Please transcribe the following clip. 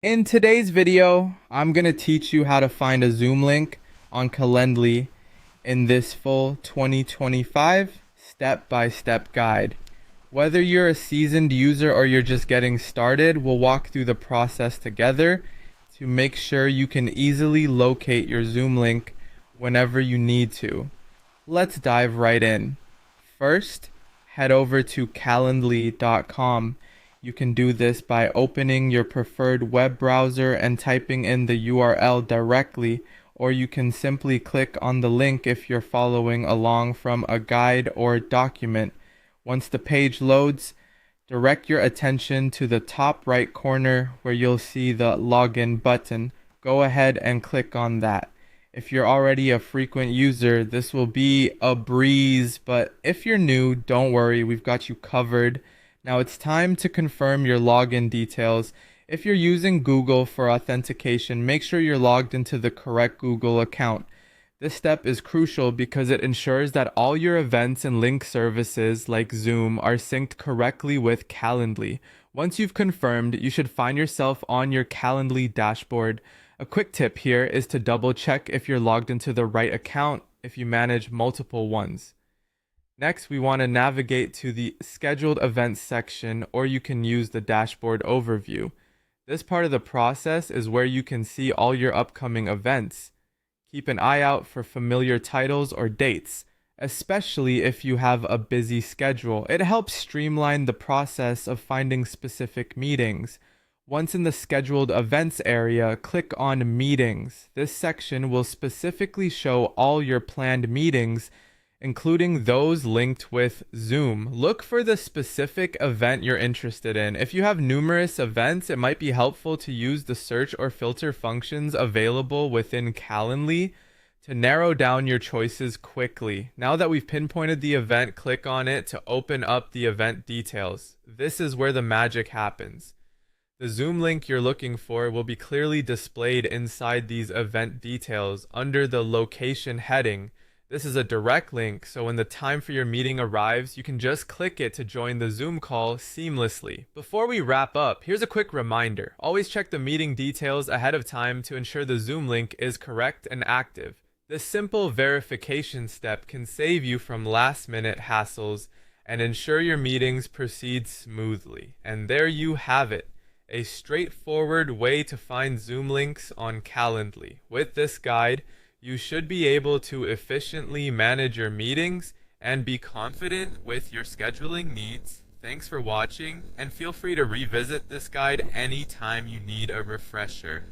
In today's video, I'm going to teach you how to find a Zoom link on Calendly in this full 2025 step-by-step guide. Whether you're a seasoned user or you're just getting started, we'll walk through the process together to make sure you can easily locate your Zoom link whenever you need to. Let's dive right in. First, head over to calendly.com. You can do this by opening your preferred web browser and typing in the URL directly, or you can simply click on the link if you're following along from a guide or document. Once the page loads, direct your attention to the top right corner where you'll see the login button. Go ahead and click on that. If you're already a frequent user, this will be a breeze, but if you're new, don't worry, we've got you covered. Now it's time to confirm your login details. If you're using Google for authentication, make sure you're logged into the correct Google account. This step is crucial because it ensures that all your events and link services like Zoom are synced correctly with Calendly. Once you've confirmed, you should find yourself on your Calendly dashboard. A quick tip here is to double check if you're logged into the right account if you manage multiple ones. Next, we want to navigate to the scheduled events section, or you can use the dashboard overview. This part of the process is where you can see all your upcoming events. Keep an eye out for familiar titles or dates, especially if you have a busy schedule. It helps streamline the process of finding specific meetings. Once in the scheduled events area, click on Meetings. This section will specifically show all your planned meetings, including those linked with Zoom. Look for the specific event you're interested in. If you have numerous events, it might be helpful to use the search or filter functions available within Calendly to narrow down your choices quickly. Now that we've pinpointed the event, click on it to open up the event details. This is where the magic happens. The Zoom link you're looking for will be clearly displayed inside these event details under the location heading. This is a direct link, so when the time for your meeting arrives, you can just click it to join the Zoom call seamlessly. Before we wrap up, here's a quick reminder. Always check the meeting details ahead of time to ensure the Zoom link is correct and active. This simple verification step can save you from last-minute hassles and ensure your meetings proceed smoothly. And there you have it, a straightforward way to find Zoom links on Calendly. With this guide, you should be able to efficiently manage your meetings and be confident with your scheduling needs. Thanks for watching, and feel free to revisit this guide anytime you need a refresher.